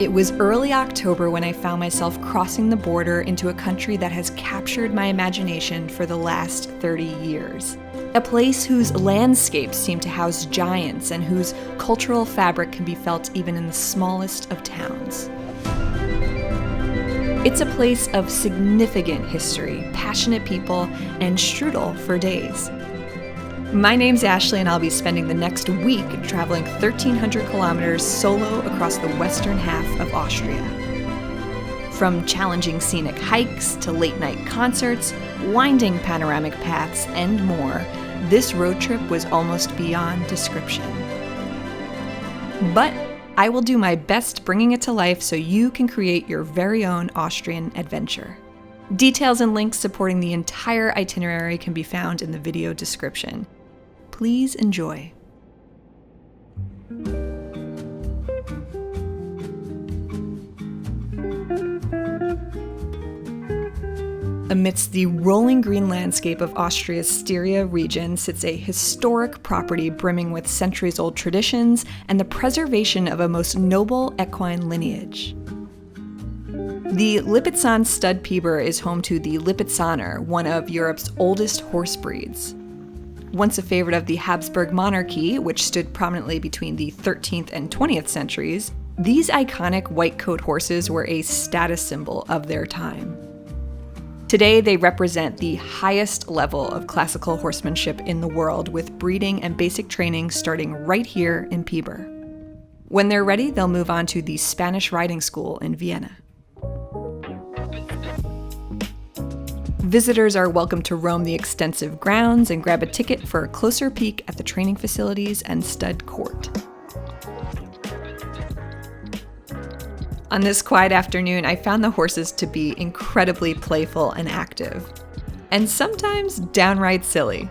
It was early October when I found myself crossing the border into a country that has captured my imagination for the last 30 years. A place whose landscapes seem to house giants and whose cultural fabric can be felt even in the smallest of towns. It's a place of significant history, passionate people, and strudel for days. My name's Ashley, and I'll be spending the next week traveling 1,300 kilometers solo across the western half of Austria. From challenging scenic hikes to late-night concerts, winding panoramic paths, and more, this road trip was almost beyond description. But I will do my best bringing it to life so you can create your very own Austrian adventure. Details and links supporting the entire itinerary can be found in the video description. Please enjoy. Amidst the rolling green landscape of Austria's Styria region sits a historic property brimming with centuries-old traditions and the preservation of a most noble equine lineage. The Lipizzan stud Piber is home to the Lipizzaner, one of Europe's oldest horse breeds. Once a favorite of the Habsburg monarchy, which stood prominently between the 13th and 20th centuries, these iconic white coat horses were a status symbol of their time. Today, they represent the highest level of classical horsemanship in the world, with breeding and basic training starting right here in Piber. When they're ready, they'll move on to the Spanish riding school in Vienna. Visitors are welcome to roam the extensive grounds and grab a ticket for a closer peek at the training facilities and stud court. On this quiet afternoon, I found the horses to be incredibly playful and active, and sometimes downright silly.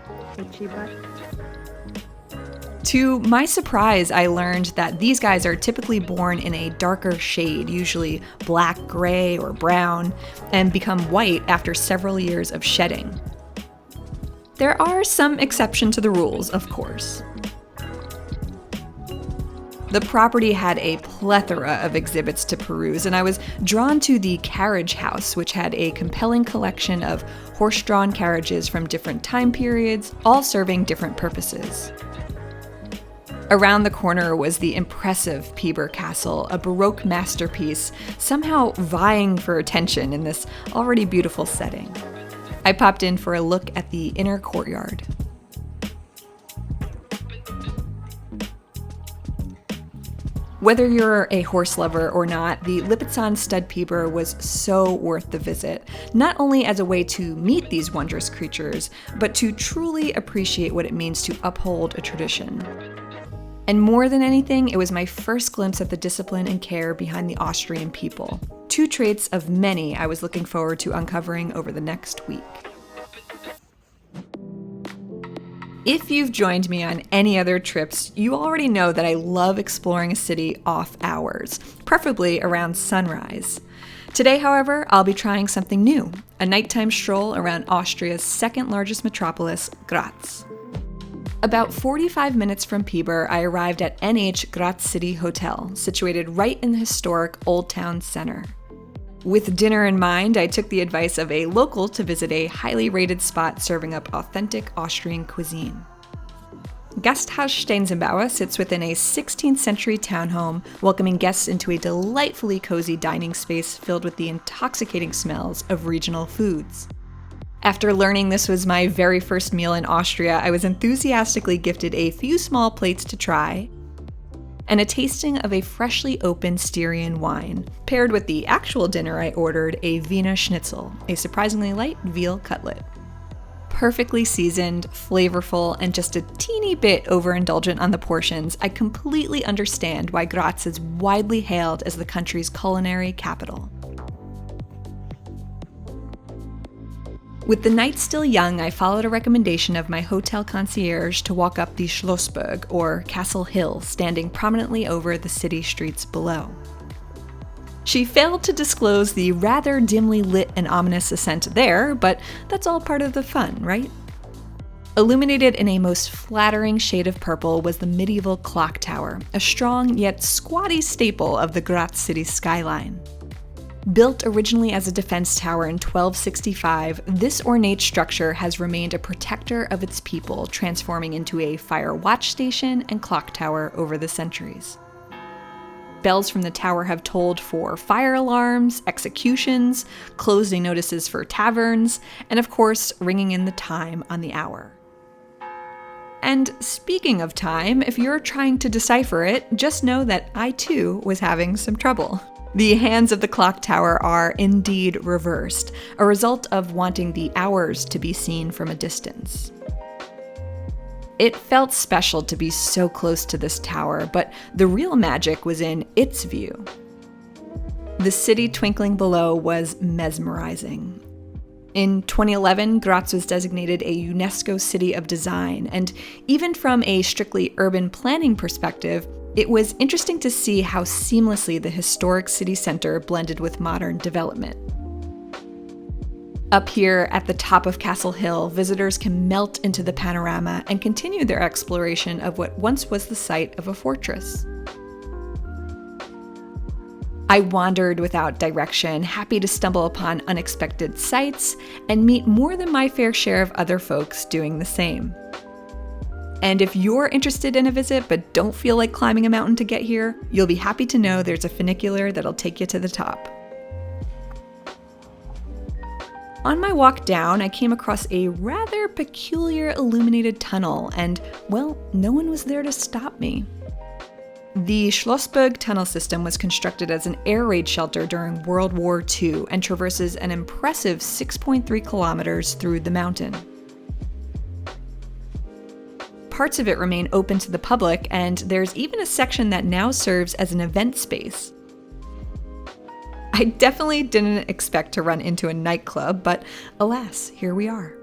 To my surprise, I learned that these guys are typically born in a darker shade, usually black, gray, or brown, and become white after several years of shedding. There are some exceptions to the rules, of course. The property had a plethora of exhibits to peruse, and I was drawn to the carriage house, which had a compelling collection of horse-drawn carriages from different time periods, all serving different purposes. Around the corner was the impressive Piber Castle, a Baroque masterpiece, somehow vying for attention in this already beautiful setting. I popped in for a look at the inner courtyard. Whether you're a horse lover or not, the Lipizzan stud Piber was so worth the visit, not only as a way to meet these wondrous creatures, but to truly appreciate what it means to uphold a tradition. And more than anything, it was my first glimpse at the discipline and care behind the Austrian people. Two traits of many I was looking forward to uncovering over the next week. If you've joined me on any other trips, you already know that I love exploring a city off hours, preferably around sunrise. Today, however, I'll be trying something new, a nighttime stroll around Austria's second largest metropolis, Graz. About 45 minutes from Piber, I arrived at NH Graz City Hotel, situated right in the historic Old Town Center. With dinner in mind, I took the advice of a local to visit a highly rated spot serving up authentic Austrian cuisine. Gasthaus Steinsenbauer sits within a 16th century townhome, welcoming guests into a delightfully cozy dining space filled with the intoxicating smells of regional foods. After learning this was my very first meal in Austria, I was enthusiastically gifted a few small plates to try and a tasting of a freshly opened Styrian wine, paired with the actual dinner I ordered, a Wiener Schnitzel, a surprisingly light veal cutlet. Perfectly seasoned, flavorful, and just a teeny bit overindulgent on the portions, I completely understand why Graz is widely hailed as the country's culinary capital. With the night still young, I followed a recommendation of my hotel concierge to walk up the Schlossberg, or Castle Hill, standing prominently over the city streets below. She failed to disclose the rather dimly lit and ominous ascent there, but that's all part of the fun, right? Illuminated in a most flattering shade of purple was the medieval clock tower, a strong yet squatty staple of the Graz city skyline. Built originally as a defense tower in 1265, this ornate structure has remained a protector of its people, transforming into a fire watch station and clock tower over the centuries. Bells from the tower have tolled for fire alarms, executions, closing notices for taverns, and of course, ringing in the time on the hour. And speaking of time, if you're trying to decipher it, just know that I too was having some trouble. The hands of the clock tower are indeed reversed, a result of wanting the hours to be seen from a distance. It felt special to be so close to this tower, but the real magic was in its view. The city twinkling below was mesmerizing. In 2011, Graz was designated a UNESCO City of Design, and even from a strictly urban planning perspective, it was interesting to see how seamlessly the historic city center blended with modern development. Up here at the top of Castle Hill, visitors can melt into the panorama and continue their exploration of what once was the site of a fortress. I wandered without direction, happy to stumble upon unexpected sights and meet more than my fair share of other folks doing the same. And if you're interested in a visit but don't feel like climbing a mountain to get here, you'll be happy to know there's a funicular that'll take you to the top. On my walk down, I came across a rather peculiar illuminated tunnel, and, well, no one was there to stop me. The Schlossberg tunnel system was constructed as an air raid shelter during World War II and traverses an impressive 6.3 kilometers through the mountain. Parts of it remain open to the public, and there's even a section that now serves as an event space. I definitely didn't expect to run into a nightclub, but alas, here we are.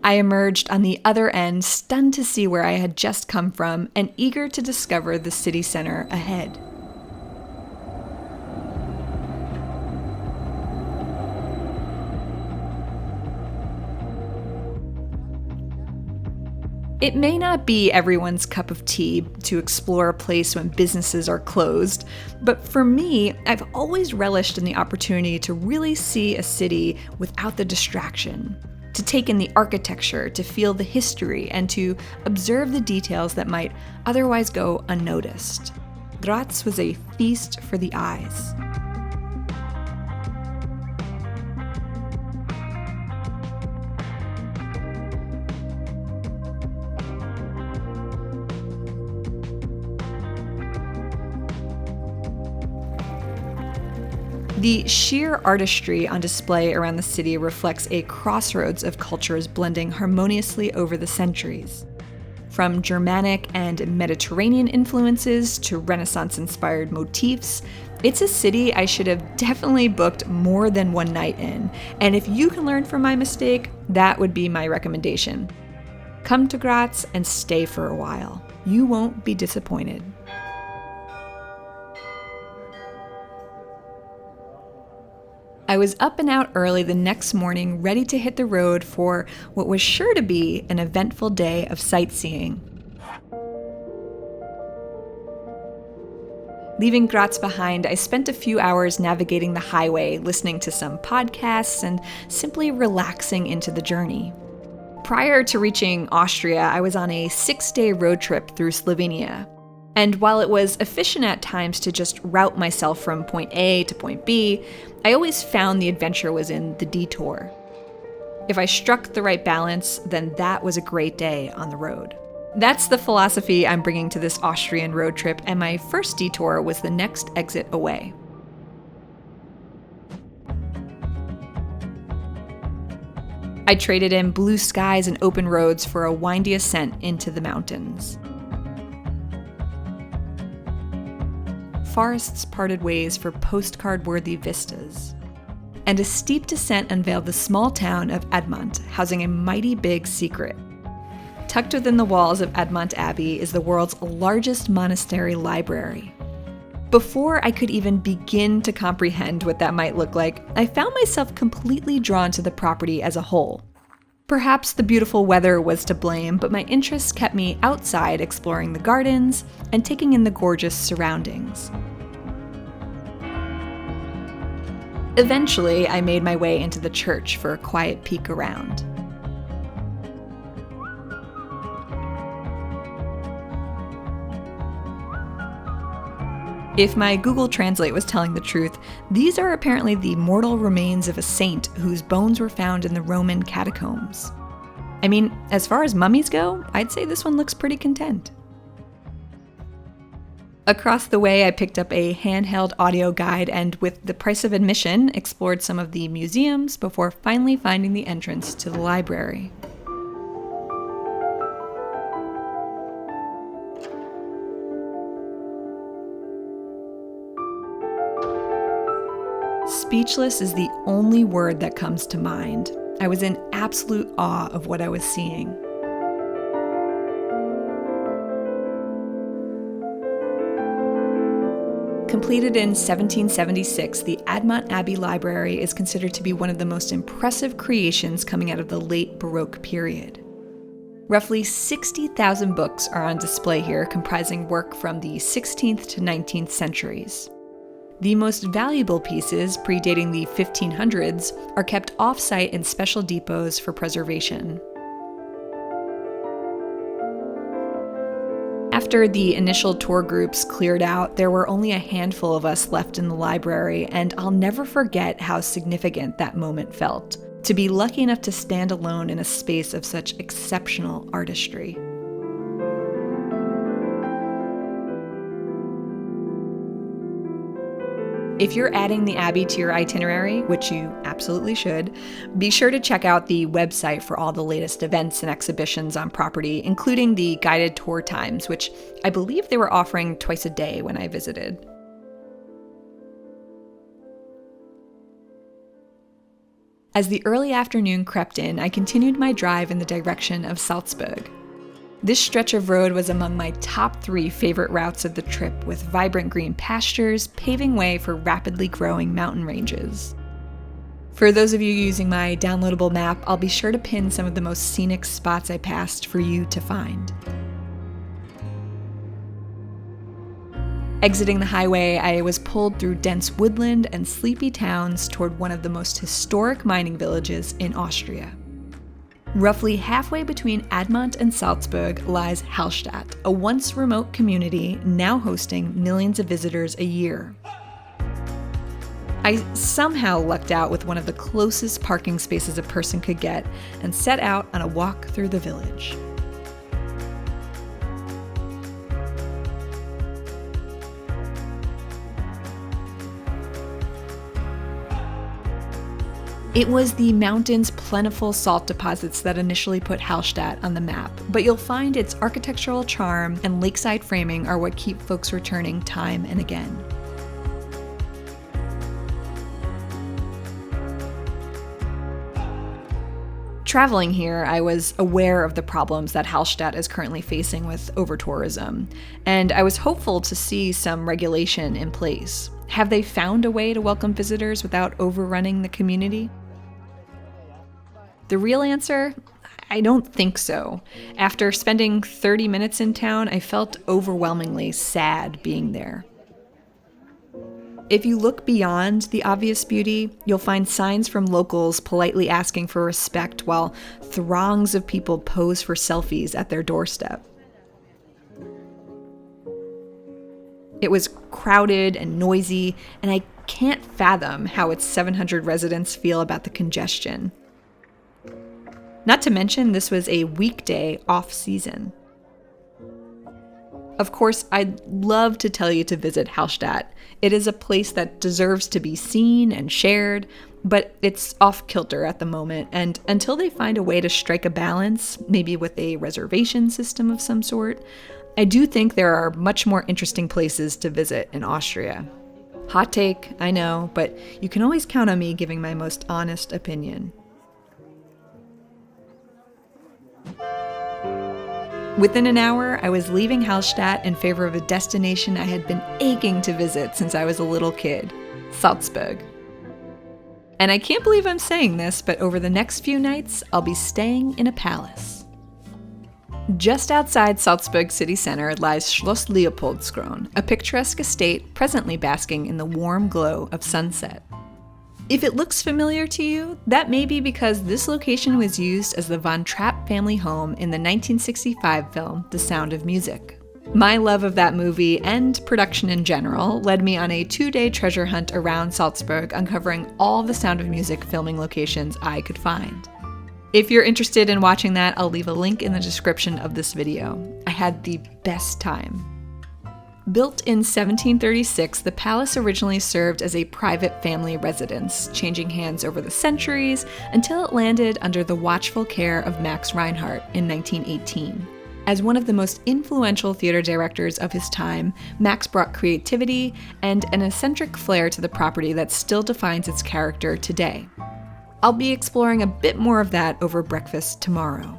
I emerged on the other end, stunned to see where I had just come from and eager to discover the city center ahead. It may not be everyone's cup of tea to explore a place when businesses are closed, but for me, I've always relished in the opportunity to really see a city without the distraction, to take in the architecture, to feel the history, and to observe the details that might otherwise go unnoticed. Graz was a feast for the eyes. The sheer artistry on display around the city reflects a crossroads of cultures blending harmoniously over the centuries. From Germanic and Mediterranean influences to Renaissance-inspired motifs, it's a city I should have definitely booked more than one night in, and if you can learn from my mistake, that would be my recommendation. Come to Graz and stay for a while. You won't be disappointed. I was up and out early the next morning, ready to hit the road for what was sure to be an eventful day of sightseeing. Leaving Graz behind, I spent a few hours navigating the highway, listening to some podcasts and simply relaxing into the journey. Prior to reaching Austria, I was on a 6-day road trip through Slovenia. And while it was efficient at times to just route myself from point A to point B, I always found the adventure was in the detour. If I struck the right balance, then that was a great day on the road. That's the philosophy I'm bringing to this Austrian road trip, and my first detour was the next exit away. I traded in blue skies and open roads for a windy ascent into the mountains. Forests parted ways for postcard-worthy vistas. And a steep descent unveiled the small town of Admont, housing a mighty big secret. Tucked within the walls of Admont Abbey is the world's largest monastery library. Before I could even begin to comprehend what that might look like, I found myself completely drawn to the property as a whole. Perhaps the beautiful weather was to blame, but my interests kept me outside exploring the gardens and taking in the gorgeous surroundings. Eventually, I made my way into the church for a quiet peek around. If my Google Translate was telling the truth, these are apparently the mortal remains of a saint whose bones were found in the Roman catacombs. I mean, as far as mummies go, I'd say this one looks pretty content. Across the way, I picked up a handheld audio guide and, with the price of admission, explored some of the museums before finally finding the entrance to the library. Speechless is the only word that comes to mind. I was in absolute awe of what I was seeing. Completed in 1776, the Admont Abbey Library is considered to be one of the most impressive creations coming out of the late Baroque period. Roughly 60,000 books are on display here, comprising work from the 16th to 19th centuries. The most valuable pieces, predating the 1500s, are kept off-site in special depots for preservation. After the initial tour groups cleared out, there were only a handful of us left in the library, and I'll never forget how significant that moment felt, to be lucky enough to stand alone in a space of such exceptional artistry. If you're adding the Abbey to your itinerary, which you absolutely should, be sure to check out the website for all the latest events and exhibitions on property, including the guided tour times, which I believe they were offering twice a day when I visited. As the early afternoon crept in, I continued my drive in the direction of Salzburg. This stretch of road was among my top 3 favorite routes of the trip, with vibrant green pastures paving way for rapidly growing mountain ranges. For those of you using my downloadable map, I'll be sure to pin some of the most scenic spots I passed for you to find. Exiting the highway, I was pulled through dense woodland and sleepy towns toward one of the most historic mining villages in Austria. Roughly halfway between Admont and Salzburg lies Hallstatt, a once remote community now hosting millions of visitors a year. I somehow lucked out with one of the closest parking spaces a person could get and set out on a walk through the village. It was the mountain's plentiful salt deposits that initially put Hallstatt on the map, but you'll find its architectural charm and lakeside framing are what keep folks returning time and again. Traveling here, I was aware of the problems that Hallstatt is currently facing with over-tourism, and I was hopeful to see some regulation in place. Have they found a way to welcome visitors without overrunning the community? The real answer? I don't think so. After spending 30 minutes in town, I felt overwhelmingly sad being there. If you look beyond the obvious beauty, you'll find signs from locals politely asking for respect while throngs of people pose for selfies at their doorstep. It was crowded and noisy, and I can't fathom how its 700 residents feel about the congestion. Not to mention, this was a weekday off-season. Of course, I'd love to tell you to visit Hallstatt. It is a place that deserves to be seen and shared, but it's off-kilter at the moment, and until they find a way to strike a balance, maybe with a reservation system of some sort, I do think there are much more interesting places to visit in Austria. Hot take, I know, but you can always count on me giving my most honest opinion. Within an hour, I was leaving Hallstatt in favor of a destination I had been aching to visit since I was a little kid, Salzburg. And I can't believe I'm saying this, but over the next few nights, I'll be staying in a palace. Just outside Salzburg city center lies Schloss Leopoldskron, a picturesque estate presently basking in the warm glow of sunset. If it looks familiar to you, that may be because this location was used as the Von Trapp family home in the 1965 film The Sound of Music. My love of that movie and production in general led me on a 2-day treasure hunt around Salzburg, uncovering all the Sound of Music filming locations I could find. If you're interested in watching that, I'll leave a link in the description of this video. I had the best time. Built in 1736, the palace originally served as a private family residence, changing hands over the centuries until it landed under the watchful care of Max Reinhardt in 1918. As one of the most influential theater directors of his time, Max brought creativity and an eccentric flair to the property that still defines its character today. I'll be exploring a bit more of that over breakfast tomorrow.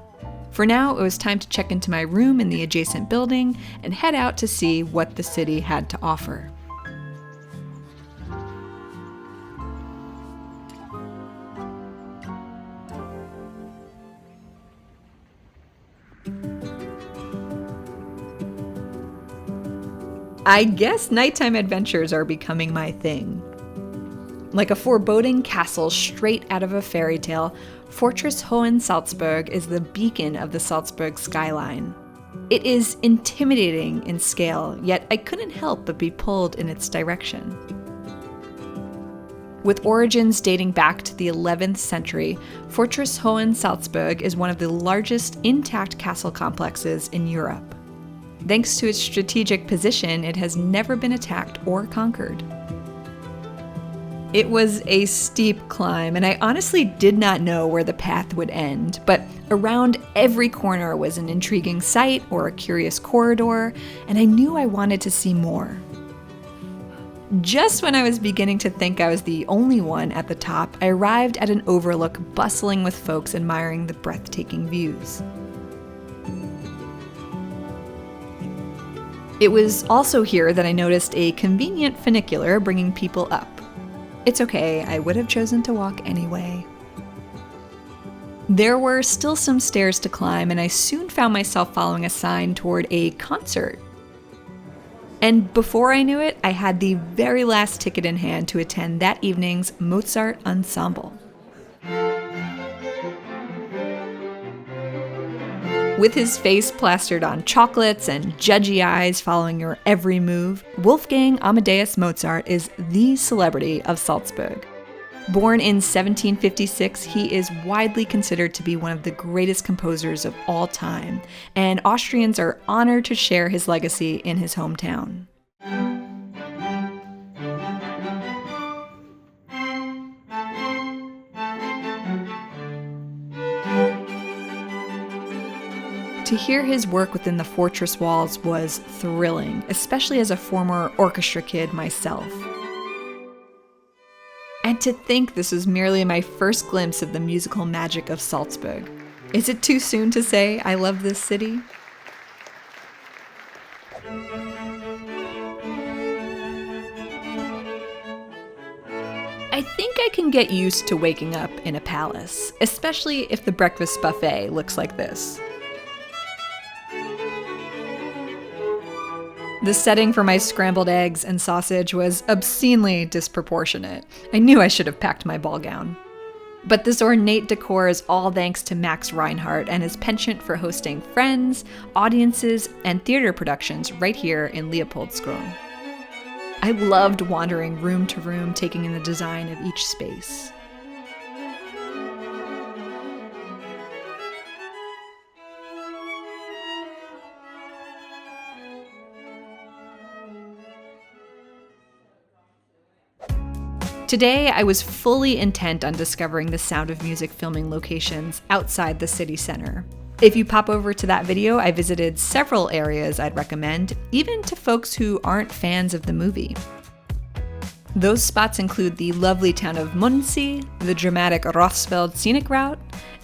For now, it was time to check into my room in the adjacent building and head out to see what the city had to offer. I guess nighttime adventures are becoming my thing. Like a foreboding castle straight out of a fairy tale, Fortress Hohensalzburg is the beacon of the Salzburg skyline. It is intimidating in scale, yet I couldn't help but be pulled in its direction. With origins dating back to the 11th century, Fortress Hohensalzburg is one of the largest intact castle complexes in Europe. Thanks to its strategic position, it has never been attacked or conquered. It was a steep climb, and I honestly did not know where the path would end, but around every corner was an intriguing sight or a curious corridor, and I knew I wanted to see more. Just when I was beginning to think I was the only one at the top, I arrived at an overlook bustling with folks admiring the breathtaking views. It was also here that I noticed a convenient funicular bringing people up. It's okay, I would have chosen to walk anyway. There were still some stairs to climb, and I soon found myself following a sign toward a concert. And before I knew it, I had the very last ticket in hand to attend that evening's Mozart ensemble. With his face plastered on chocolates and judgy eyes following your every move, Wolfgang Amadeus Mozart is the celebrity of Salzburg. Born in 1756, he is widely considered to be one of the greatest composers of all time, and Austrians are honored to share his legacy in his hometown. To hear his work within the fortress walls was thrilling, especially as a former orchestra kid myself. And to think this was merely my first glimpse of the musical magic of Salzburg. Is it too soon to say I love this city? I think I can get used to waking up in a palace, especially if the breakfast buffet looks like this. The setting for my scrambled eggs and sausage was obscenely disproportionate. I knew I should have packed my ball gown. But this ornate decor is all thanks to Max Reinhardt and his penchant for hosting friends, audiences, and theater productions right here in Leopoldskron. I loved wandering room to room, taking in the design of each space. Today, I was fully intent on discovering the Sound of Music filming locations outside the city center. If you pop over to that video, I visited several areas I'd recommend, even to folks who aren't fans of the movie. Those spots include the lovely town of Mundsee, the dramatic Rossfeld scenic route,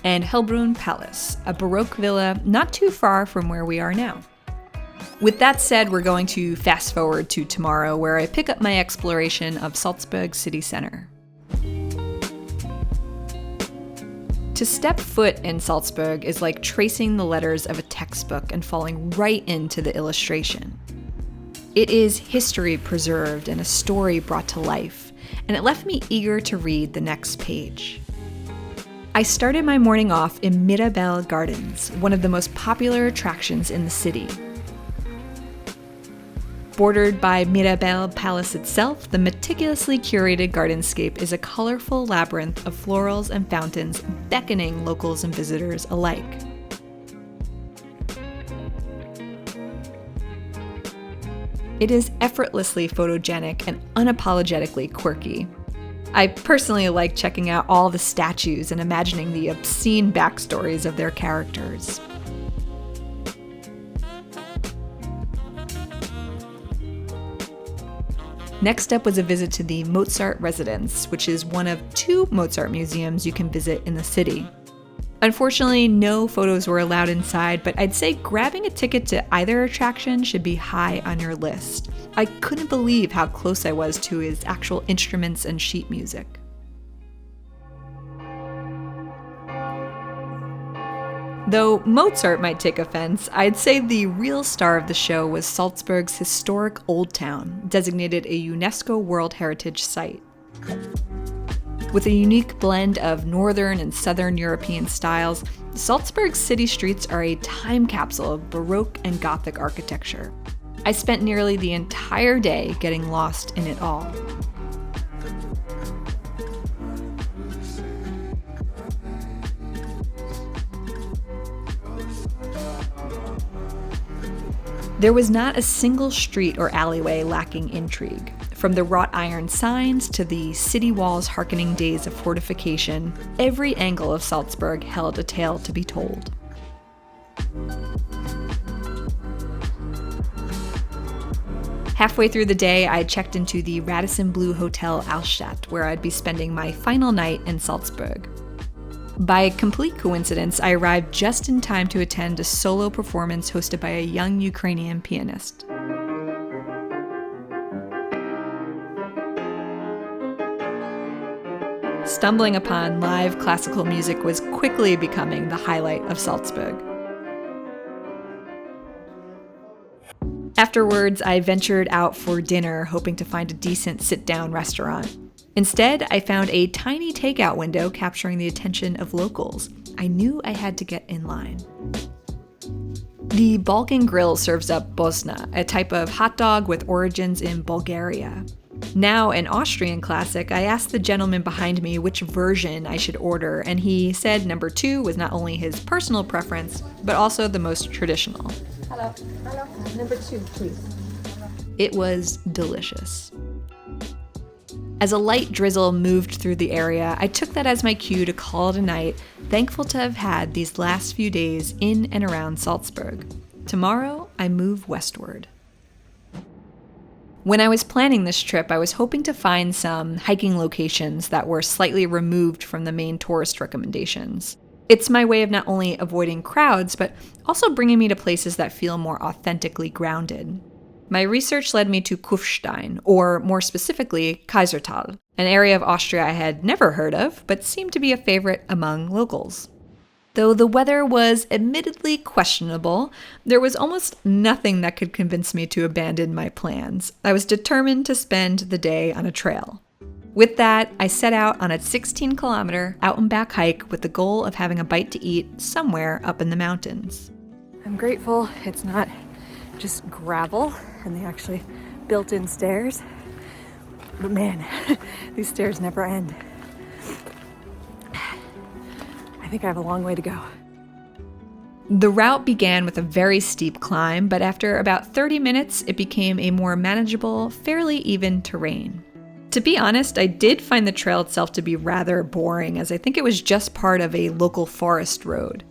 and Hellbrunn Palace, a Baroque villa not too far from where we are now. With that said, we're going to fast forward to tomorrow, where I pick up my exploration of Salzburg city center. To step foot in Salzburg is like tracing the letters of a textbook and falling right into the illustration. It is history preserved and a story brought to life, and it left me eager to read the next page. I started my morning off in Mirabell Gardens, one of the most popular attractions in the city. Bordered by Mirabell Palace itself, the meticulously curated gardenscape is a colorful labyrinth of florals and fountains beckoning locals and visitors alike. It is effortlessly photogenic and unapologetically quirky. I personally like checking out all the statues and imagining the obscene backstories of their characters. Next up was a visit to the Mozart residence, which is one of 2 Mozart museums you can visit in the city. Unfortunately, no photos were allowed inside, but I'd say grabbing a ticket to either attraction should be high on your list. I couldn't believe how close I was to his actual instruments and sheet music. Though Mozart might take offense, I'd say the real star of the show was Salzburg's historic Old Town, designated a UNESCO World Heritage Site. With a unique blend of Northern and Southern European styles, Salzburg's city streets are a time capsule of Baroque and Gothic architecture. I spent nearly the entire day getting lost in it all. There was not a single street or alleyway lacking intrigue. From the wrought iron signs to the city walls harkening days of fortification, every angle of Salzburg held a tale to be told. Halfway through the day, I checked into the Radisson Blu Hotel Hallstatt, where I'd be spending my final night in Salzburg. By complete coincidence, I arrived just in time to attend a solo performance hosted by a young Ukrainian pianist. Stumbling upon live classical music was quickly becoming the highlight of Salzburg. Afterwards, I ventured out for dinner, hoping to find a decent sit-down restaurant. Instead, I found a tiny takeout window capturing the attention of locals. I knew I had to get in line. The Balkan Grill serves up bosna, a type of hot dog with origins in Bulgaria. Now an Austrian classic, I asked the gentleman behind me which version I should order, and he said number 2 was not only his personal preference, but also the most traditional. Hello. Number 2, please. It was delicious. As a light drizzle moved through the area, I took that as my cue to call it a night, thankful to have had these last few days in and around Salzburg. Tomorrow, I move westward. When I was planning this trip, I was hoping to find some hiking locations that were slightly removed from the main tourist recommendations. It's my way of not only avoiding crowds, but also bringing me to places that feel more authentically grounded. My research led me to Kufstein, or more specifically, Kaisertal, an area of Austria I had never heard of, but seemed to be a favorite among locals. Though the weather was admittedly questionable, there was almost nothing that could convince me to abandon my plans. I was determined to spend the day on a trail. With that, I set out on a 16-kilometer out-and-back hike with the goal of having a bite to eat somewhere up in the mountains. I'm grateful it's not just gravel and they actually built in stairs. But man, these stairs never end. I think I have a long way to go. The route began with a very steep climb, but after about 30 minutes, it became a more manageable, fairly even terrain. To be honest, I did find the trail itself to be rather boring, as I think it was just part of a local forest road.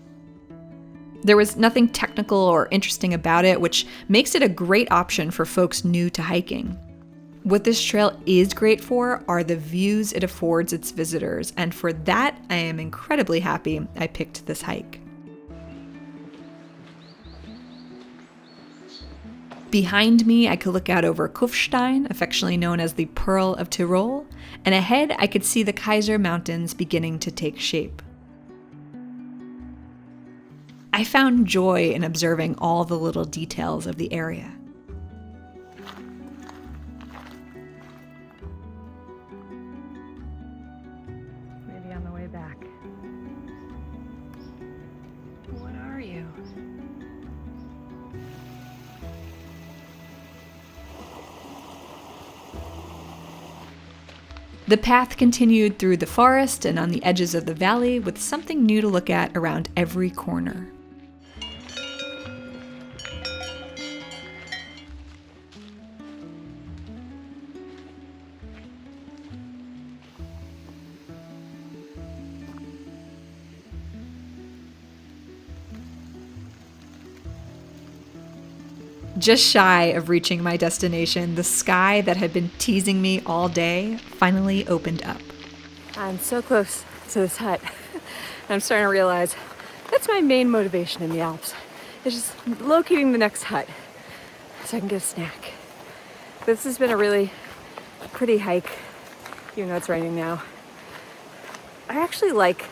There was nothing technical or interesting about it, which makes it a great option for folks new to hiking. What this trail is great for are the views it affords its visitors, and for that, I am incredibly happy I picked this hike. Behind me, I could look out over Kufstein, affectionately known as the Pearl of Tirol, and ahead I could see the Kaiser Mountains beginning to take shape. I found joy in observing all the little details of the area. Maybe on the way back. What are you? The path continued through the forest and on the edges of the valley with something new to look at around every corner. Just shy of reaching my destination, the sky that had been teasing me all day finally opened up. I'm so close to this hut. I'm starting to realize that's my main motivation in the Alps. It's just locating the next hut so I can get a snack. This has been a really pretty hike, even though it's raining now. I actually like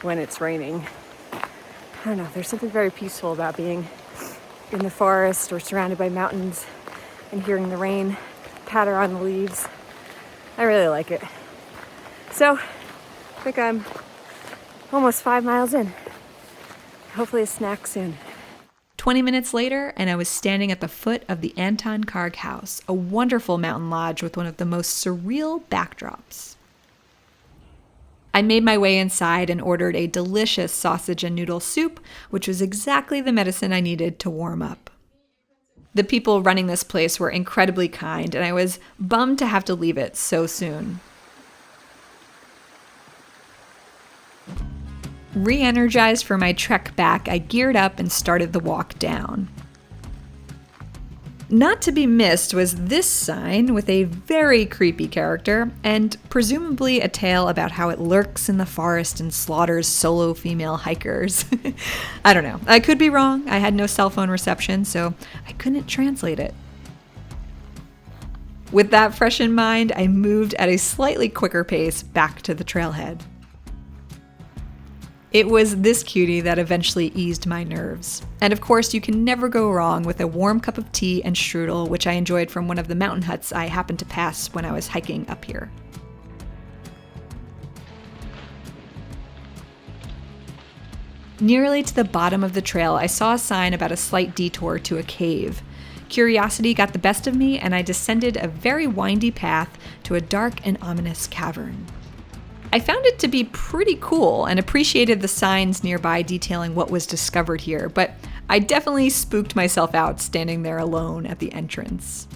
when it's raining. I don't know, there's something very peaceful about being in the forest or surrounded by mountains and hearing the rain patter on the leaves. I really like it. So, I think I'm almost 5 miles in. Hopefully a snack soon. 20 minutes later, and I was standing at the foot of the Anton Karg House, a wonderful mountain lodge with one of the most surreal backdrops. I made my way inside and ordered a delicious sausage and noodle soup, which was exactly the medicine I needed to warm up. The people running this place were incredibly kind, and I was bummed to have to leave it so soon. Re-energized for my trek back, I geared up and started the walk down. Not to be missed was this sign with a very creepy character and presumably a tale about how it lurks in the forest and slaughters solo female hikers. I don't know. I could be wrong. I had no cell phone reception, so I couldn't translate it. With that fresh in mind, I moved at a slightly quicker pace back to the trailhead. It was this cutie that eventually eased my nerves. And of course, you can never go wrong with a warm cup of tea and strudel, which I enjoyed from one of the mountain huts I happened to pass when I was hiking up here. Nearly to the bottom of the trail, I saw a sign about a slight detour to a cave. Curiosity got the best of me, and I descended a very windy path to a dark and ominous cavern. I found it to be pretty cool and appreciated the signs nearby detailing what was discovered here, but I definitely spooked myself out standing there alone at the entrance.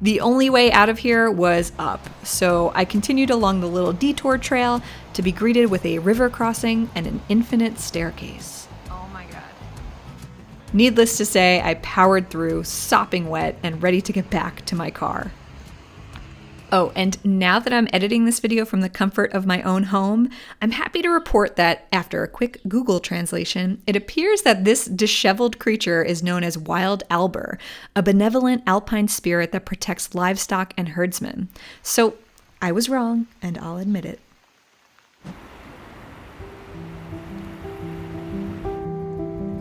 The only way out of here was up, so I continued along the little detour trail to be greeted with a river crossing and an infinite staircase. Oh my god. Needless to say, I powered through, sopping wet and ready to get back to my car. Oh, and now that I'm editing this video from the comfort of my own home, I'm happy to report that after a quick Google translation, it appears that this disheveled creature is known as wild Alber, a benevolent alpine spirit that protects livestock and herdsmen. So I was wrong, and I'll admit it.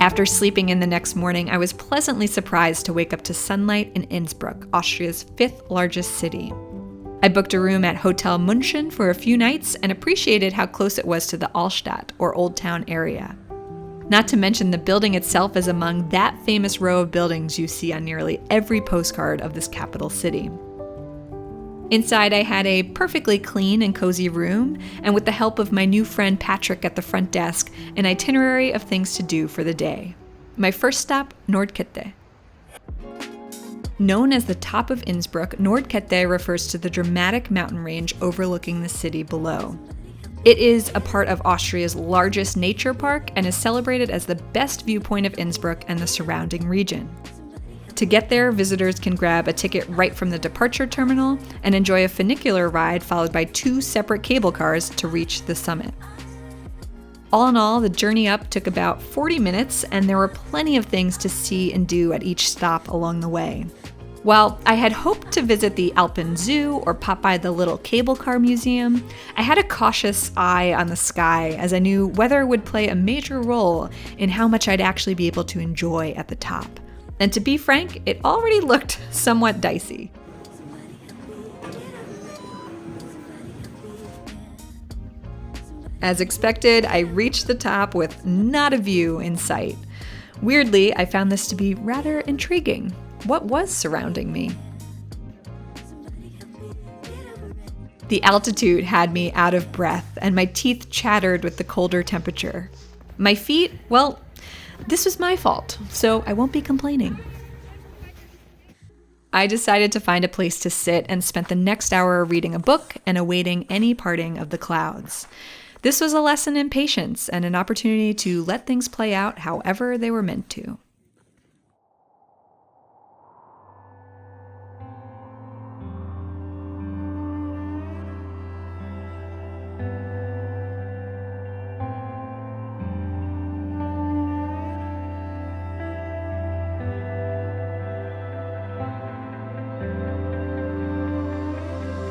After sleeping in the next morning, I was pleasantly surprised to wake up to sunlight in Innsbruck, Austria's 5th largest city. I booked a room at Hotel München for a few nights and appreciated how close it was to the Hallstatt, or Old Town area. Not to mention the building itself is among that famous row of buildings you see on nearly every postcard of this capital city. Inside, I had a perfectly clean and cozy room, and with the help of my new friend Patrick at the front desk, an itinerary of things to do for the day. My first stop, Nordkette. Known as the top of Innsbruck, Nordkette refers to the dramatic mountain range overlooking the city below. It is a part of Austria's largest nature park and is celebrated as the best viewpoint of Innsbruck and the surrounding region. To get there, visitors can grab a ticket right from the departure terminal and enjoy a funicular ride followed by 2 separate cable cars to reach the summit. All in all, the journey up took about 40 minutes, and there were plenty of things to see and do at each stop along the way. While I had hoped to visit the Alpine Zoo or pop by the little cable car museum, I had a cautious eye on the sky as I knew weather would play a major role in how much I'd actually be able to enjoy at the top. And to be frank, it already looked somewhat dicey. As expected, I reached the top with not a view in sight. Weirdly, I found this to be rather intriguing. What was surrounding me? The altitude had me out of breath, and my teeth chattered with the colder temperature. My feet, well, this was my fault, so I won't be complaining. I decided to find a place to sit and spent the next hour reading a book and awaiting any parting of the clouds. This was a lesson in patience and an opportunity to let things play out however they were meant to.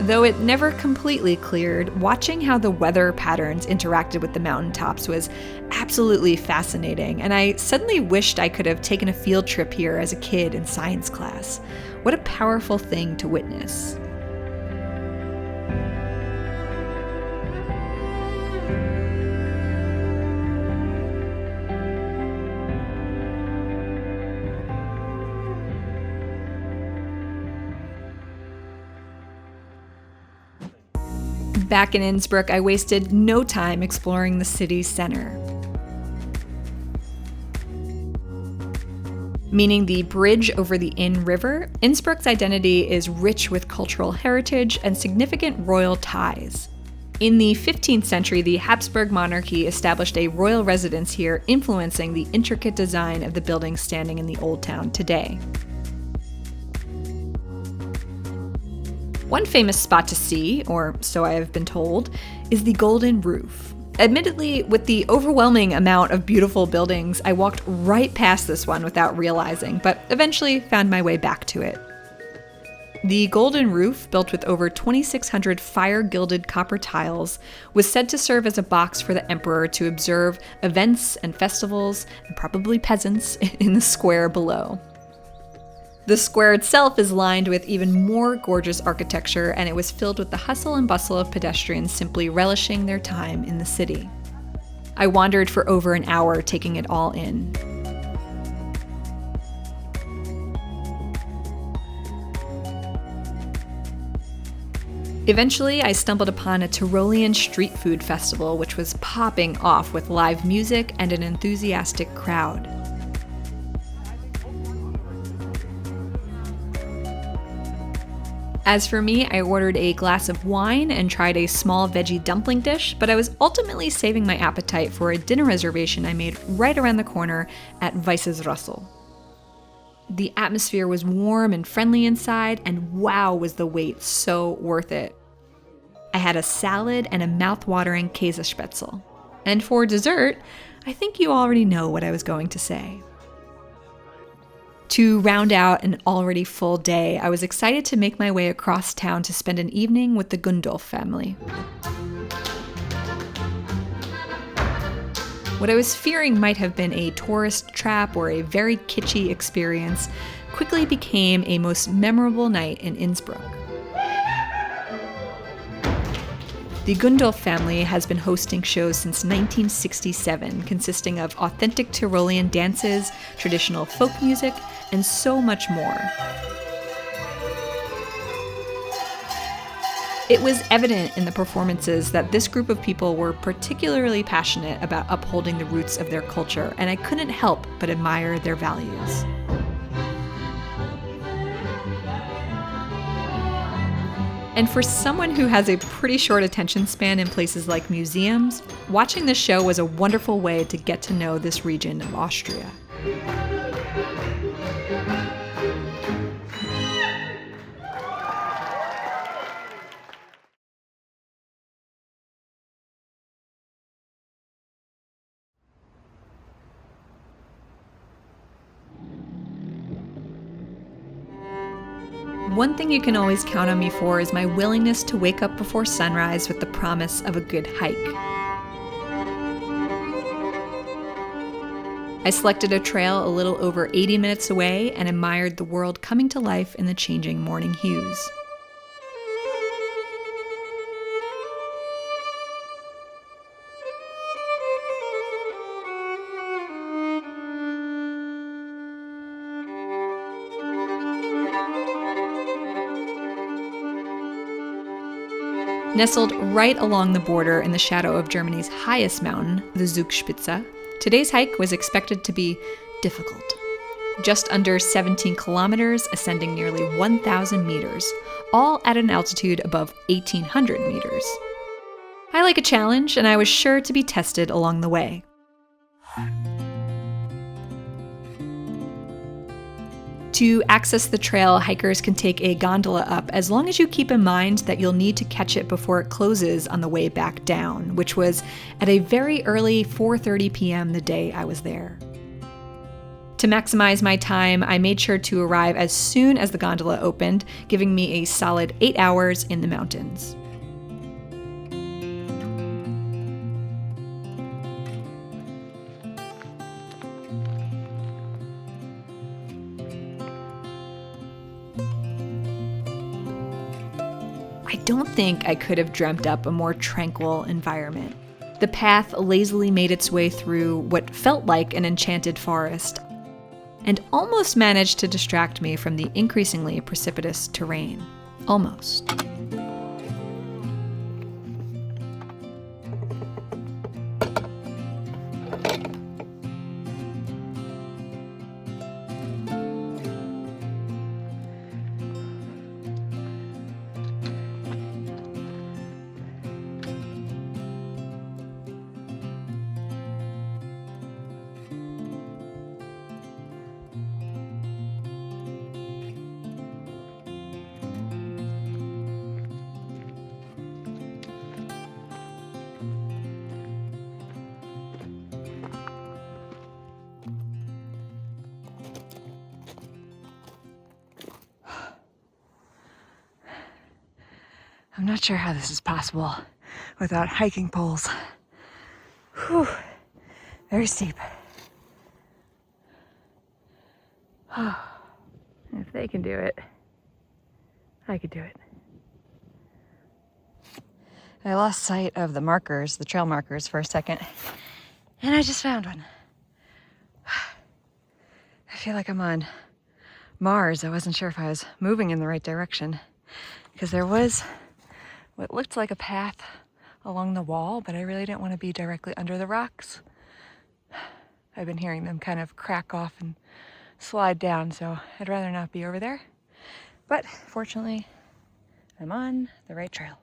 Though it never completely cleared, watching how the weather patterns interacted with the mountaintops was absolutely fascinating, and I suddenly wished I could have taken a field trip here as a kid in science class. What a powerful thing to witness. Back in Innsbruck, I wasted no time exploring the city's center. Meaning the bridge over the Inn River, Innsbruck's identity is rich with cultural heritage and significant royal ties. In the 15th century, the Habsburg monarchy established a royal residence here, influencing the intricate design of the buildings standing in the old town today. One famous spot to see, or so I have been told, is the Golden Roof. Admittedly, with the overwhelming amount of beautiful buildings, I walked right past this one without realizing, but eventually found my way back to it. The Golden Roof, built with over 2,600 fire-gilded copper tiles, was said to serve as a box for the emperor to observe events and festivals, and probably peasants, in the square below. The square itself is lined with even more gorgeous architecture, and it was filled with the hustle and bustle of pedestrians simply relishing their time in the city. I wandered for over an hour, taking it all in. Eventually, I stumbled upon a Tyrolean street food festival, which was popping off with live music and an enthusiastic crowd. As for me, I ordered a glass of wine and tried a small veggie dumpling dish, but I was ultimately saving my appetite for a dinner reservation I made right around the corner at Weiss's Russell. The atmosphere was warm and friendly inside, and wow, was the wait so worth it. I had a salad and a mouth-watering Käsespätzle. And for dessert, I think you already know what I was going to say. To round out an already full day, I was excited to make my way across town to spend an evening with the Gundolf family. What I was fearing might have been a tourist trap or a very kitschy experience quickly became a most memorable night in Innsbruck. The Gundolf family has been hosting shows since 1967, consisting of authentic Tyrolean dances, traditional folk music, and so much more. It was evident in the performances that this group of people were particularly passionate about upholding the roots of their culture, and I couldn't help but admire their values. And for someone who has a pretty short attention span in places like museums, watching this show was a wonderful way to get to know this region of Austria. One thing you can always count on me for is my willingness to wake up before sunrise with the promise of a good hike. I selected a trail a little over 80 minutes away and admired the world coming to life in the changing morning hues. Nestled right along the border in the shadow of Germany's highest mountain, the Zugspitze, today's hike was expected to be difficult. Just under 17 kilometers, ascending nearly 1,000 meters, all at an altitude above 1,800 meters. I like a challenge, and I was sure to be tested along the way. To access the trail, hikers can take a gondola up as long as you keep in mind that you'll need to catch it before it closes on the way back down, which was at a very early 4:30 p.m. the day I was there. To maximize my time, I made sure to arrive as soon as the gondola opened, giving me a solid 8 hours in the mountains. I don't think I could have dreamt up a more tranquil environment. The path lazily made its way through what felt like an enchanted forest, and almost managed to distract me from the increasingly precipitous terrain. Almost. I'm not sure how this is possible without hiking poles. Whew, very steep. If they can do it, I could do it. I lost sight of the markers, the trail markers, for a second, and I just found one. I feel like I'm on Mars. I wasn't sure if I was moving in the right direction, because there was what looked like a path along the wall, but I really didn't want to be directly under the rocks. I've been hearing them kind of crack off and slide down, so I'd rather not be over there. But fortunately, I'm on the right trail.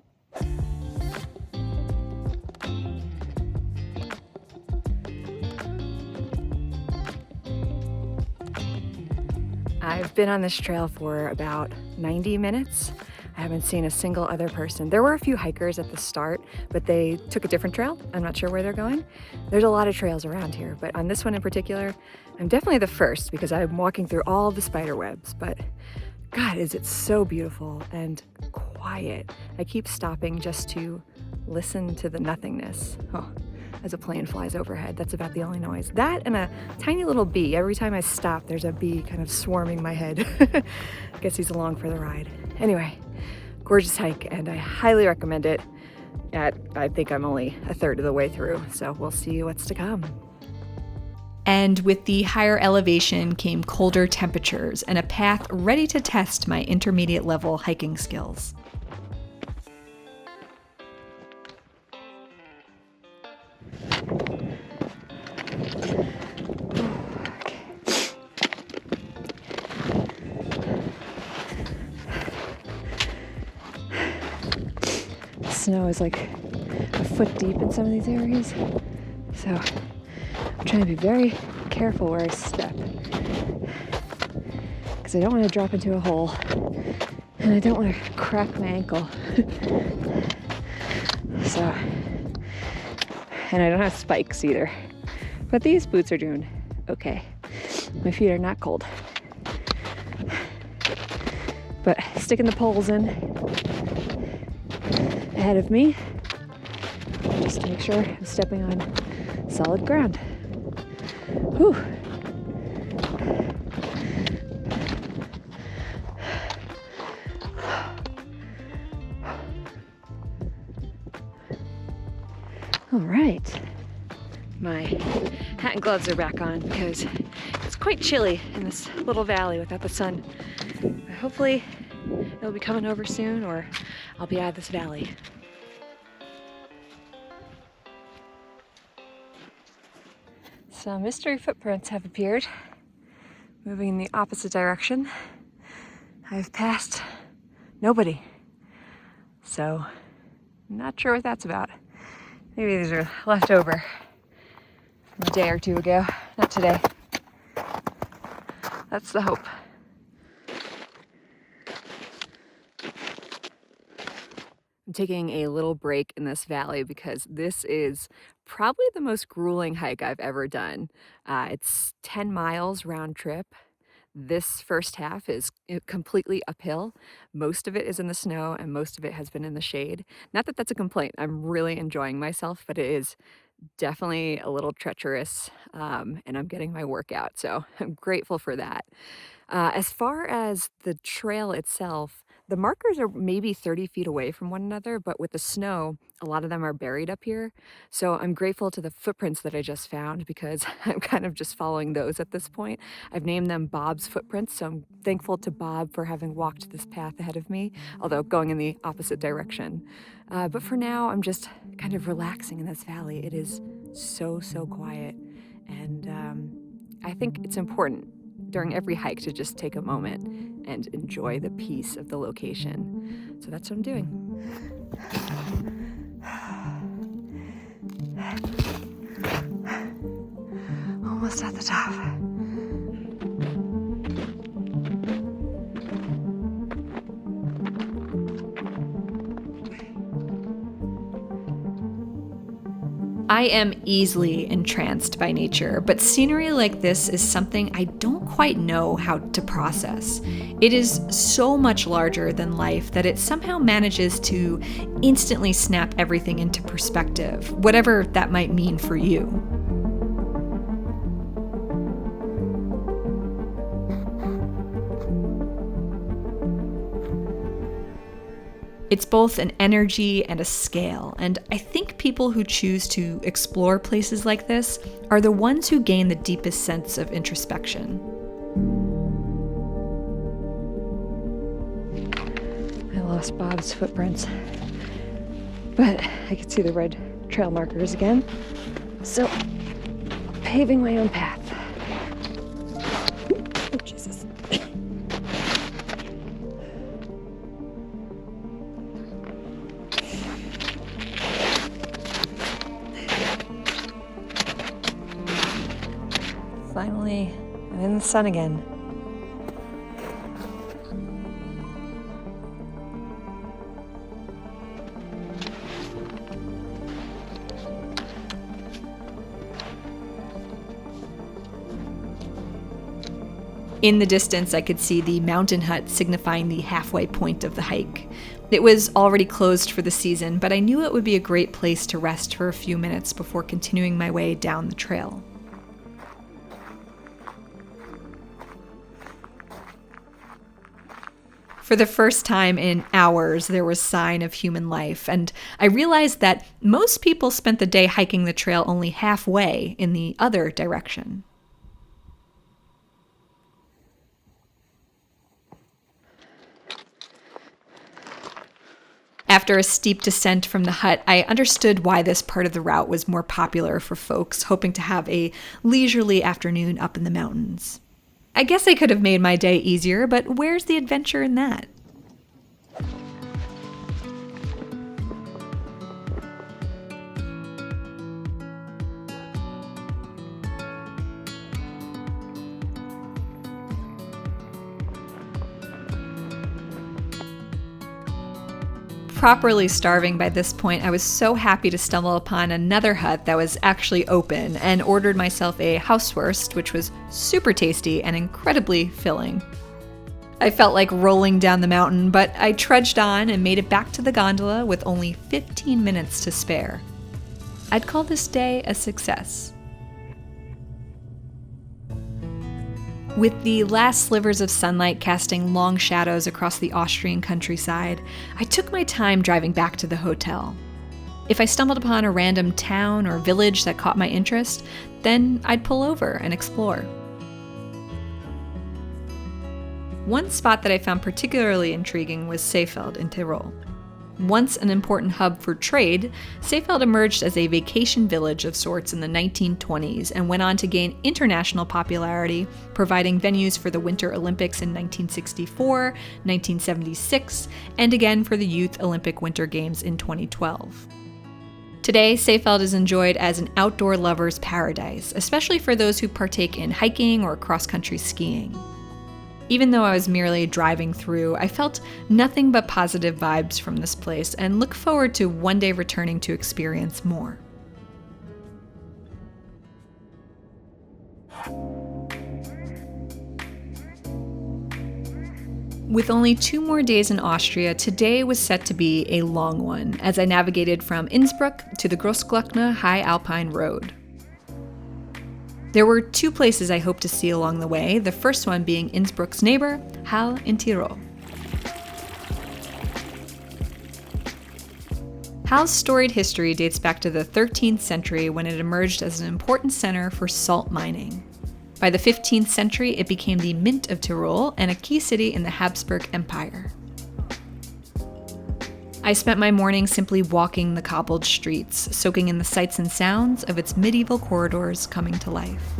I've been on this trail for about 90 minutes. I haven't seen a single other person. There were a few hikers at the start, but they took a different trail. I'm not sure where they're going. There's a lot of trails around here, but on this one in particular, I'm definitely the first because I'm walking through all the spider webs, but God, is it so beautiful and quiet. I keep stopping just to listen to the nothingness. Oh, as a plane flies overhead, that's about the only noise. That and a tiny little bee. Every time I stop, there's a bee kind of swarming my head. I guess he's along for the ride. Anyway, gorgeous hike, and I highly recommend it. I think I'm only a third of the way through, so we'll see what's to come. And with the higher elevation came colder temperatures and a path ready to test my intermediate level hiking skills. Snow is like a foot deep in some of these areas, so I'm trying to be very careful where I step because I don't want to drop into a hole and I don't want to crack my ankle. So, and I don't have spikes either, but these boots are doing okay. My feet are not cold, but but sticking the poles in ahead of me just to make sure I'm stepping on solid ground. Whew. All right, my hat and gloves are back on because it's quite chilly in this little valley without the sun. But hopefully it'll be coming over soon or I'll be out of this valley. Some mystery footprints have appeared, moving in the opposite direction. I've passed nobody, so I'm not sure what that's about. Maybe these are left over from a day or two ago, not today. That's the hope. I'm taking a little break in this valley because this is probably the most grueling hike I've ever done. It's 10 miles round trip. This first half is completely uphill. Most of it is in the snow and most of it has been in the shade. Not that that's a complaint. I'm really enjoying myself, but it is definitely a little treacherous, and I'm getting my workout, so I'm grateful for that. As far as the trail itself, the markers are maybe 30 feet away from one another, but with the snow, a lot of them are buried up here. So I'm grateful to the footprints that I just found because I'm kind of just following those at this point. I've named them Bob's footprints, so I'm thankful to Bob for having walked this path ahead of me, although going in the opposite direction. But for now, I'm just kind of relaxing in this valley. It is so quiet, and I think it's important during every hike to just take a moment and enjoy the peace of the location. So that's what I'm doing. Almost at the top. I am easily entranced by nature, but scenery like this is something I don't quite know how to process. It is so much larger than life that it somehow manages to instantly snap everything into perspective, whatever that might mean for you. It's both an energy and a scale, and I think people who choose to explore places like this are the ones who gain the deepest sense of introspection. I lost Bob's footprints, but I could see the red trail markers again, so paving my own path. Oh, Jesus. Finally, I'm in the sun again. In the distance, I could see the mountain hut signifying the halfway point of the hike. It was already closed for the season, but I knew it would be a great place to rest for a few minutes before continuing my way down the trail. For the first time in hours, there was sign of human life, and I realized that most people spent the day hiking the trail only halfway in the other direction. After a steep descent from the hut, I understood why this part of the route was more popular for folks hoping to have a leisurely afternoon up in the mountains. I guess I could have made my day easier, but where's the adventure in that? Properly starving by this point, I was so happy to stumble upon another hut that was actually open and ordered myself a Hauswurst, which was super tasty and incredibly filling. I felt like rolling down the mountain, but I trudged on and made it back to the gondola with only 15 minutes to spare. I'd call this day a success. With the last slivers of sunlight casting long shadows across the Austrian countryside, I took my time driving back to the hotel. If I stumbled upon a random town or village that caught my interest, then I'd pull over and explore. One spot that I found particularly intriguing was Seefeld in Tirol. Once an important hub for trade, Seefeld emerged as a vacation village of sorts in the 1920s and went on to gain international popularity, providing venues for the Winter Olympics in 1964, 1976, and again for the Youth Olympic Winter Games in 2012. Today, Seefeld is enjoyed as an outdoor lover's paradise, especially for those who partake in hiking or cross-country skiing. Even though I was merely driving through, I felt nothing but positive vibes from this place and look forward to one day returning to experience more. With only 2 more days in Austria, today was set to be a long one as I navigated from Innsbruck to the Grossglockner High Alpine Road. There were 2 places I hoped to see along the way, the first one being Innsbruck's neighbor, Hall in Tirol. Hall's storied history dates back to the 13th century when it emerged as an important center for salt mining. By the 15th century, it became the Mint of Tirol and a key city in the Habsburg Empire. I spent my morning simply walking the cobbled streets, soaking in the sights and sounds of its medieval corridors coming to life.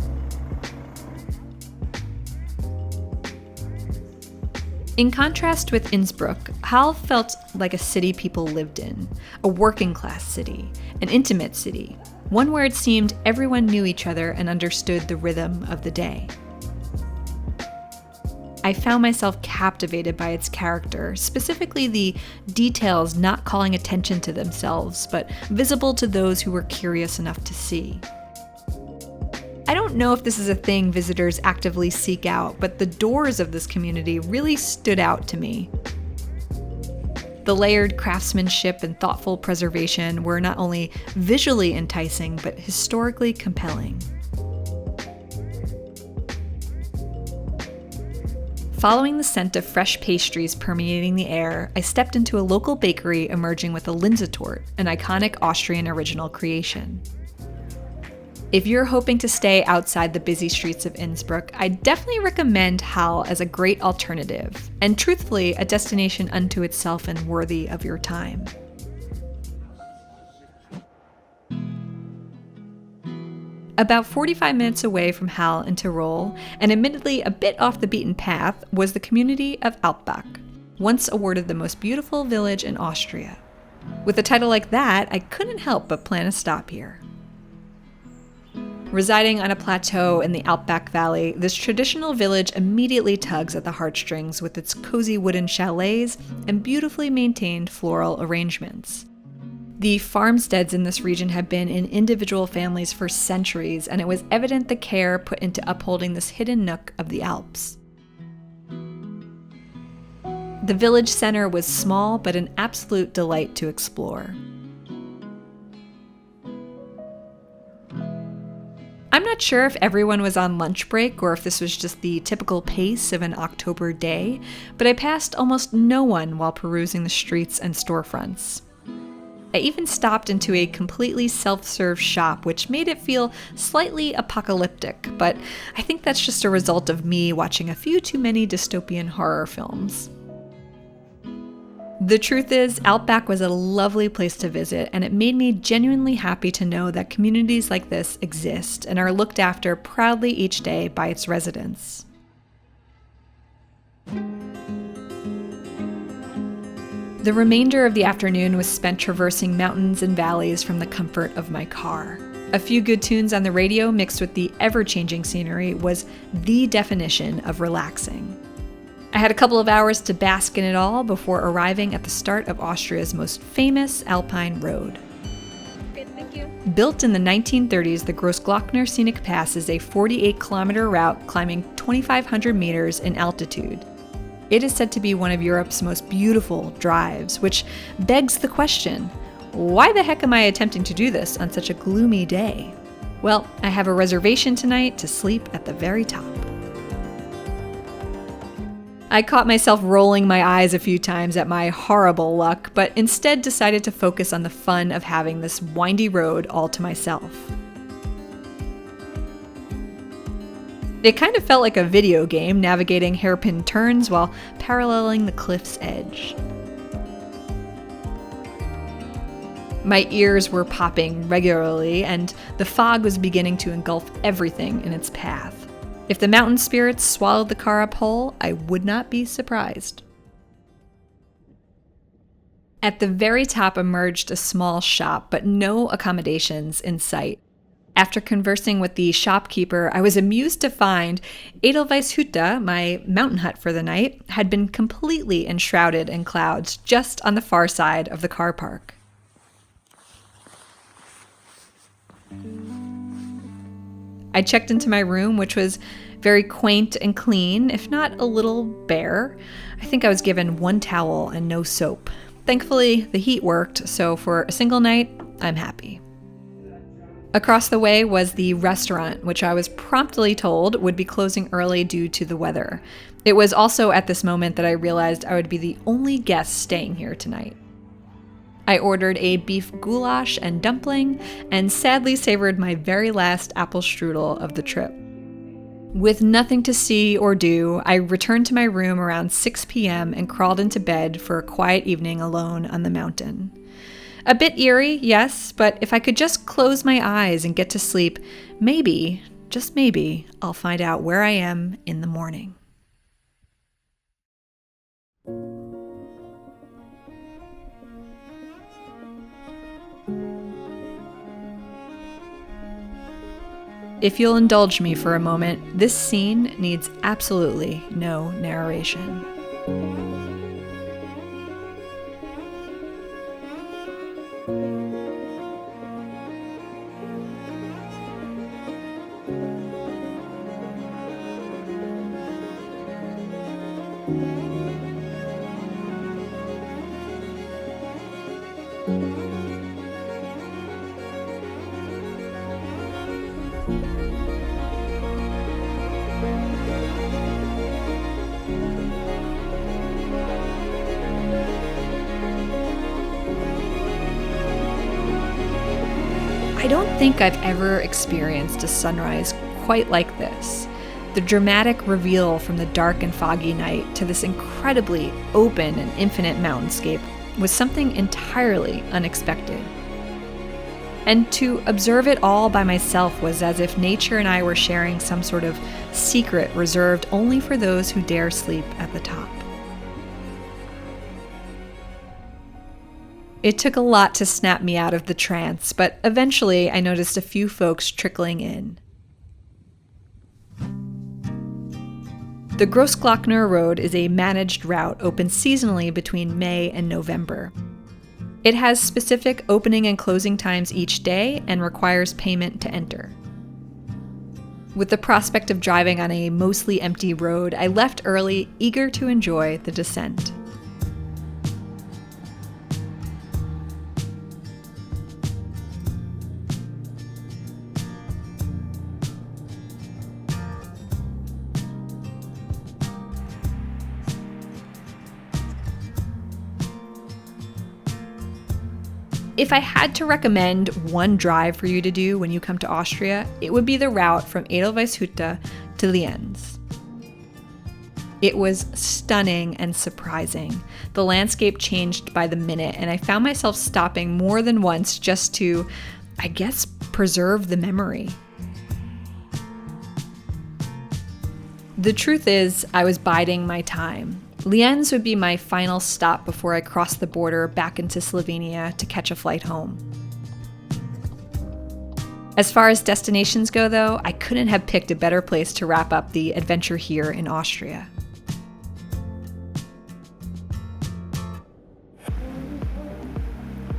In contrast with Innsbruck, Hall felt like a city people lived in, a working-class city, an intimate city, one where it seemed everyone knew each other and understood the rhythm of the day. I found myself captivated by its character, specifically the details not calling attention to themselves, but visible to those who were curious enough to see. I don't know if this is a thing visitors actively seek out, but the doors of this community really stood out to me. The layered craftsmanship and thoughtful preservation were not only visually enticing, but historically compelling. Following the scent of fresh pastries permeating the air, I stepped into a local bakery emerging with a Linzertorte, an iconic Austrian original creation. If you're hoping to stay outside the busy streets of Innsbruck, I definitely recommend Hall as a great alternative, and truthfully, a destination unto itself and worthy of your time. About 45 minutes away from Hall in Tirol, and admittedly a bit off the beaten path, was the community of Alpbach, once awarded the most beautiful village in Austria. With a title like that, I couldn't help but plan a stop here. Residing on a plateau in the Alpbach Valley, this traditional village immediately tugs at the heartstrings with its cozy wooden chalets and beautifully maintained floral arrangements. The farmsteads in this region have been in individual families for centuries, and it was evident the care put into upholding this hidden nook of the Alps. The village center was small, but an absolute delight to explore. I'm not sure if everyone was on lunch break or if this was just the typical pace of an October day, but I passed almost no one while perusing the streets and storefronts. I even stopped into a completely self-serve shop, which made it feel slightly apocalyptic, but I think that's just a result of me watching a few too many dystopian horror films. The truth is, Alpbach was a lovely place to visit, and it made me genuinely happy to know that communities like this exist and are looked after proudly each day by its residents. The remainder of the afternoon was spent traversing mountains and valleys from the comfort of my car. A few good tunes on the radio mixed with the ever-changing scenery was the definition of relaxing. I had a couple of hours to bask in it all before arriving at the start of Austria's most famous Alpine Road. Okay, thank you. Built in the 1930s, the Grossglockner Scenic Pass is a 48-kilometer route climbing 2,500 meters in altitude. It is said to be one of Europe's most beautiful drives, which begs the question, why the heck am I attempting to do this on such a gloomy day? Well, I have a reservation tonight to sleep at the very top. I caught myself rolling my eyes a few times at my horrible luck, but instead decided to focus on the fun of having this windy road all to myself. It kind of felt like a video game, navigating hairpin turns while paralleling the cliff's edge. My ears were popping regularly, and the fog was beginning to engulf everything in its path. If the mountain spirits swallowed the car up whole, I would not be surprised. At the very top emerged a small shop, but no accommodations in sight. After conversing with the shopkeeper, I was amused to find Edelweisshütte, my mountain hut for the night, had been completely enshrouded in clouds just on the far side of the car park. I checked into my room, which was very quaint and clean, if not a little bare. I think I was given one towel and no soap. Thankfully, the heat worked, so for a single night, I'm happy. Across the way was the restaurant, which I was promptly told would be closing early due to the weather. It was also at this moment that I realized I would be the only guest staying here tonight. I ordered a beef goulash and dumpling, and sadly savored my very last apple strudel of the trip. With nothing to see or do, I returned to my room around 6 p.m. and crawled into bed for a quiet evening alone on the mountain. A bit eerie, yes, but if I could just close my eyes and get to sleep, maybe, just maybe, I'll find out where I am in the morning. If you'll indulge me for a moment, this scene needs absolutely no narration. I don't think I've ever experienced a sunrise quite like this. The dramatic reveal from the dark and foggy night to this incredibly open and infinite mountainscape was something entirely unexpected. And to observe it all by myself was as if nature and I were sharing some sort of secret reserved only for those who dare sleep at the top. It took a lot to snap me out of the trance, but eventually I noticed a few folks trickling in. The Grossglockner Road is a managed route open seasonally between May and November. It has specific opening and closing times each day and requires payment to enter. With the prospect of driving on a mostly empty road, I left early, eager to enjoy the descent. If I had to recommend one drive for you to do when you come to Austria, it would be the route from Edelweisshütte to Lienz. It was stunning and surprising. The landscape changed by the minute, and I found myself stopping more than once just to, I guess, preserve the memory. The truth is, I was biding my time. Lienz would be my final stop before I crossed the border back into Slovenia to catch a flight home. As far as destinations go, though, I couldn't have picked a better place to wrap up the adventure here in Austria.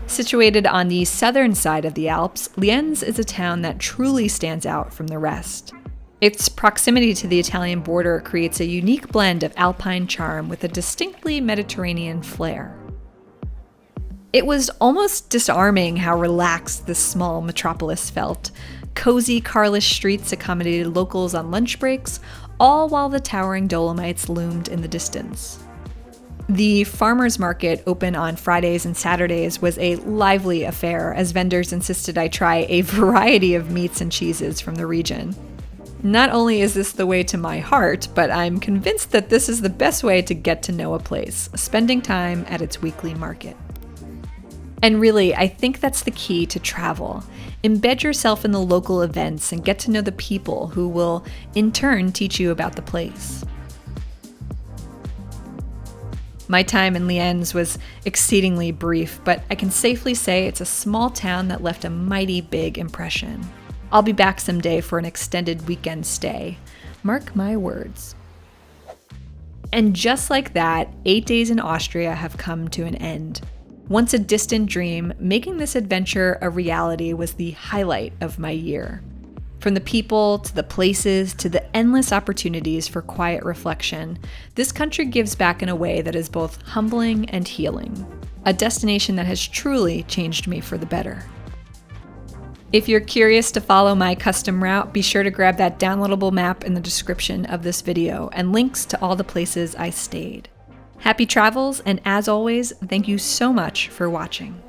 Situated on the southern side of the Alps, Lienz is a town that truly stands out from the rest. Its proximity to the Italian border creates a unique blend of alpine charm with a distinctly Mediterranean flair. It was almost disarming how relaxed this small metropolis felt. Cozy, carless streets accommodated locals on lunch breaks, all while the towering Dolomites loomed in the distance. The farmers market, open on Fridays and Saturdays, was a lively affair as vendors insisted I try a variety of meats and cheeses from the region. Not only is this the way to my heart, but I'm convinced that this is the best way to get to know a place, spending time at its weekly market. And really, I think that's the key to travel. Embed yourself in the local events and get to know the people who will, in turn, teach you about the place. My time in Lienz was exceedingly brief, but I can safely say it's a small town that left a mighty big impression. I'll be back someday for an extended weekend stay. Mark my words. And just like that, 8 days in Austria have come to an end. Once a distant dream, making this adventure a reality was the highlight of my year. From the people, to the places, to the endless opportunities for quiet reflection, this country gives back in a way that is both humbling and healing. A destination that has truly changed me for the better. If you're curious to follow my custom route, be sure to grab that downloadable map in the description of this video and links to all the places I stayed. Happy travels, and as always, thank you so much for watching.